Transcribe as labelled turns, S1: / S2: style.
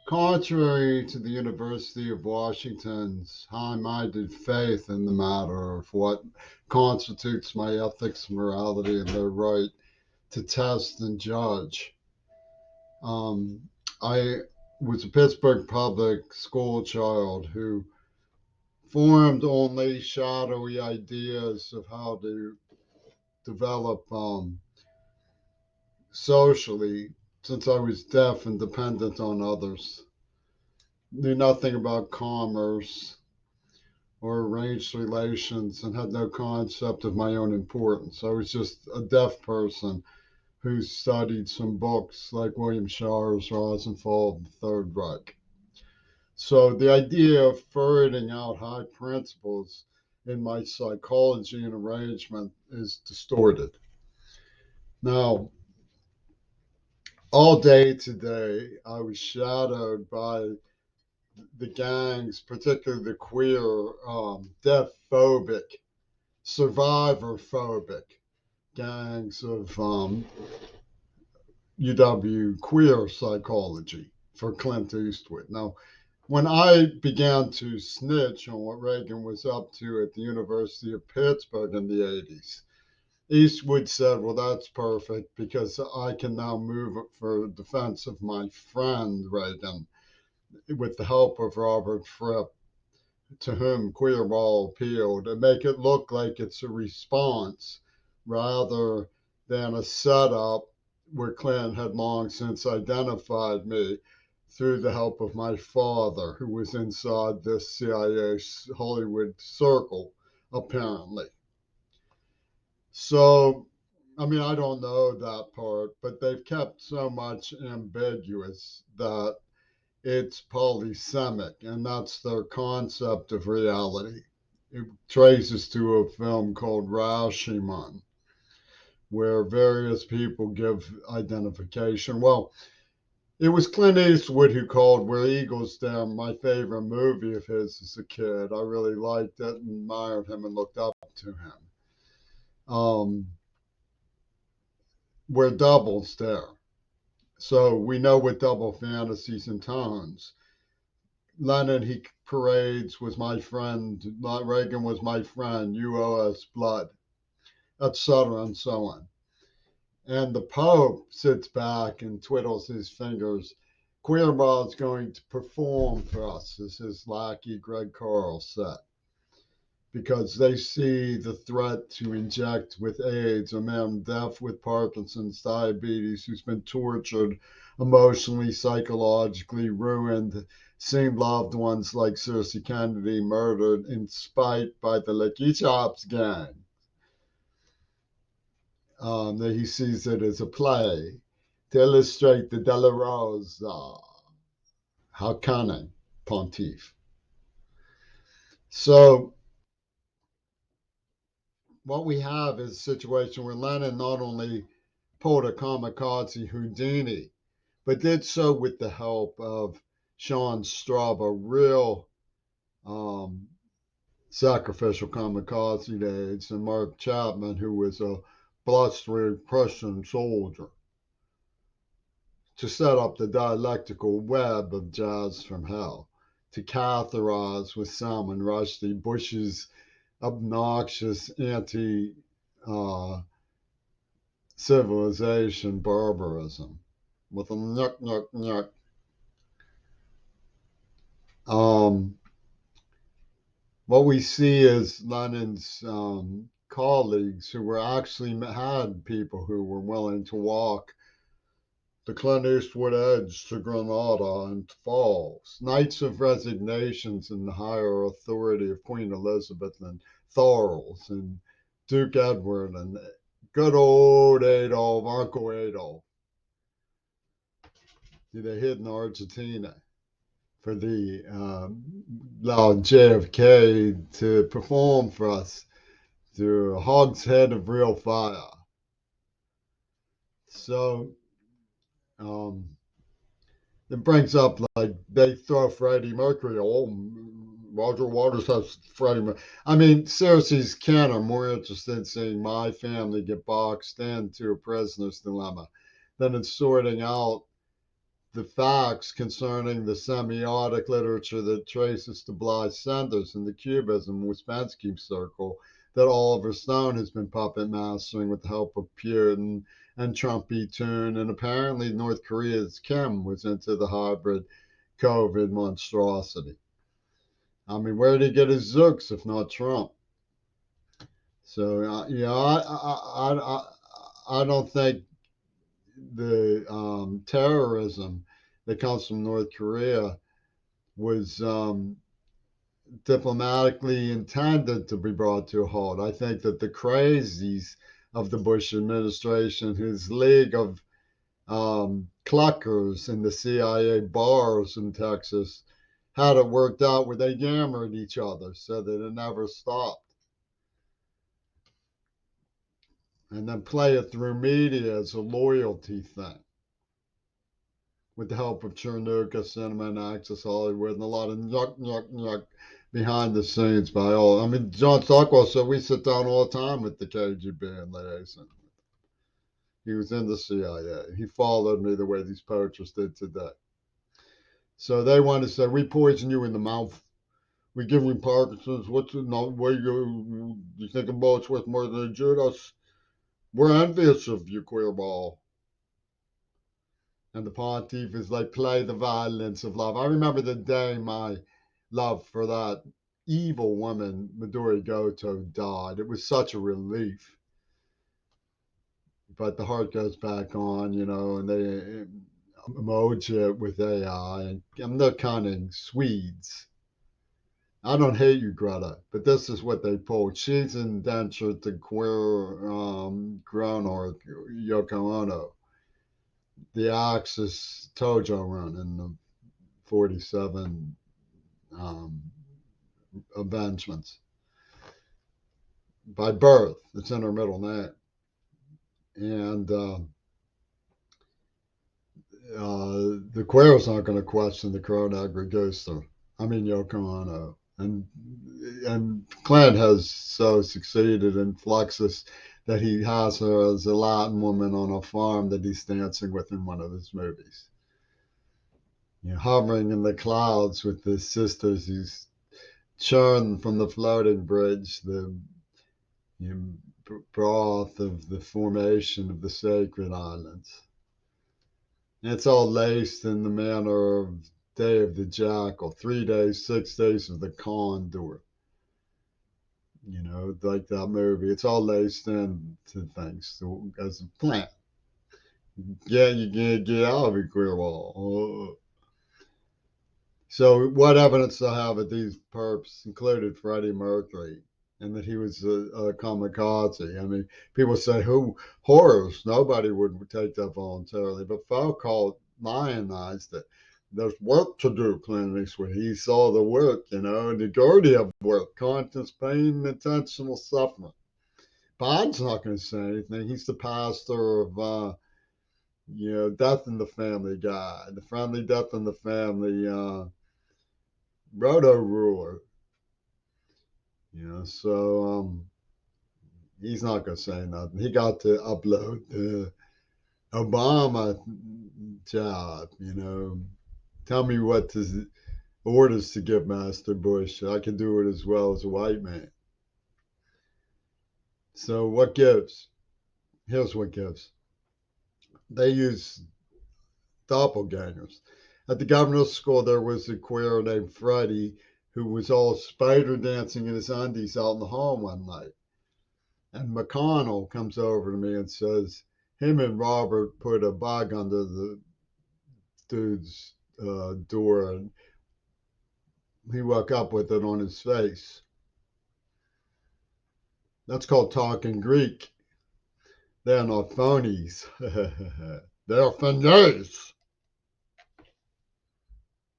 S1: Contrary to the University of Washington's high-minded faith in the matter of what constitutes my ethics, morality, and their right to test and judge, I was a Pittsburgh public school child who formed only shadowy ideas of how to develop socially since I was deaf and dependent on others. Knew nothing about commerce or arranged relations and had no concept of my own importance. I was just a deaf person who studied some books like William Shire's Rosenthal, the Third Reich. So the idea of ferreting out high principles in my psychology and arrangement is distorted. Now, all day today, I was shadowed by the gangs, particularly the queer, death phobic, survivor phobic gangs of UW queer psychology for Clint Eastwood. Now, when I began to snitch on what Reagan was up to at the University of Pittsburgh in the 80s, Eastwood said, well, that's perfect because I can now move for defense of my friend Reagan with the help of Robert Fripp, to whom queerball appealed, and make it look like it's a response rather than a setup where Clinton had long since identified me through the help of my father, who was inside this CIA Hollywood circle, apparently. So, I mean, I don't know that part, but they've kept so much ambiguous that it's polysemic, and that's their concept of reality. It traces to a film called Rashomon, where various people give identification. Well, it was Clint Eastwood who called Where Eagles Dare my favorite movie of his as a kid. I really liked it and admired him and looked up to him. Where doubles dare. So we know what double fantasies and tones. Lenin, he parades, was my friend. Reagan was my friend. You owe us blood, etc., and so on. And the Pope sits back and twiddles his fingers. Queerball is going to perform for us, as his lackey Greg Carl said, because they see the threat to inject with AIDS a man deaf with Parkinson's, diabetes, who's been tortured, emotionally, psychologically ruined, seen loved ones like Cersei Kennedy murdered in spite by the Licky Chops gang. That he sees it as a play to illustrate the Della Rosa. How cunning, Pontiff. So what we have is a situation where Lenin not only pulled a kamikaze Houdini, but did so with the help of Sean Straub, a real sacrificial kamikaze to AIDS, and Mark Chapman, who was a blustery Prussian soldier, to set up the dialectical web of jazz from hell, to catheterize with Salman Rushdie, Bush's obnoxious anti civilization barbarism with a nyuk nyuk nyuk. What we see is Lenin's colleagues who were actually had people who were willing to walk the Clint Eastwood edge to Grenada and Falls, Knights of Resignations in the higher authority of Queen Elizabeth and Thorles and Duke Edward and good old Adolf, Uncle Adolf. They hid in Argentina for the allowed JFK to perform for us through a hogshead of real fire. So it brings up like they throw Freddie Mercury. Oh, Roger Waters has Freddie Mercury. I mean, Cersei's Ken are more interested in seeing my family get boxed into a prisoner's dilemma than in sorting out the facts concerning the semiotic literature that traces to Bly's Sanders and the Cubism Ouspensky circle that Oliver Stone has been puppet mastering with the help of Putin and Trumpy Toon, and apparently North Korea's Kim was into the hybrid COVID monstrosity. I mean, where did he get his zooks if not Trump? So, I don't think the terrorism that comes from North Korea was diplomatically intended to be brought to a halt. I think that the crazies of the Bush administration, his league of cluckers in the CIA bars in Texas, had it worked out where they yammered each other so that it never stopped. And then play it through media as a loyalty thing with the help of Chernuka, Cinema, and Access Hollywood, and a lot of yuck behind the scenes by all. I mean, John Stockwell said we sit down all the time with the KGB and liaison. He was in the CIA. He followed me the way these poachers did today. So they want to say, we poison you in the mouth. We give you Parkinson's. What's the no, way you think a bullet's worth more than a Judas? We're envious of you, queer ball. And the pontiff is like, play the violence of love. I remember the day my love for that evil woman, Midori Goto, died. It was such a relief. But the heart goes back on, and they emoji it with AI. And they're cunning Swedes. I don't hate you, Greta, but this is what they pulled. She's indentured to queer grown Yoko Ono. The Axis Tojo run in the 47 um, avengements by birth. It's in her middle name. And the queers aren't going to question the Cronagri Gooster. I mean, Yoko Ono. And Clint has so succeeded in Fluxus that he has her as a Latin woman on a farm that he's dancing with in one of his movies. Hovering in the clouds with his sisters, he's churn from the floating bridge, the broth of the formation of the sacred islands. And it's all laced in the manner of Day of the Jackal, 3 days, 6 days of the Condor. Like that movie. It's all laced into things as a plan. Yeah, you can't get out of it, queer wall. Oh. So, what evidence do I have that these perps included Freddie Mercury and that he was a kamikaze? I mean, people say, who horrors? Nobody would take that voluntarily. But Foucault lionized it. There's work to do, Clint Eastwood. He saw the work, and the dirty of work, conscious pain, intentional suffering. Bond's not going to say anything. He's the pastor of, Death in the Family guy, the friendly Death in the Family Roto ruler. So he's not gonna say nothing. He got to upload the Obama job. Tell me what orders to give Master Bush. I can do it as well as a white man. So what gives? Here's what gives. They use doppelgangers. At the governor's school, there was a queer named Freddie who was all spider dancing in his undies out in the hall one night. And McConnell comes over to me and says, him and Robert put a bug under the dude's door, and he woke up with it on his face. That's called talking Greek. They're not phonies. They're phoneys.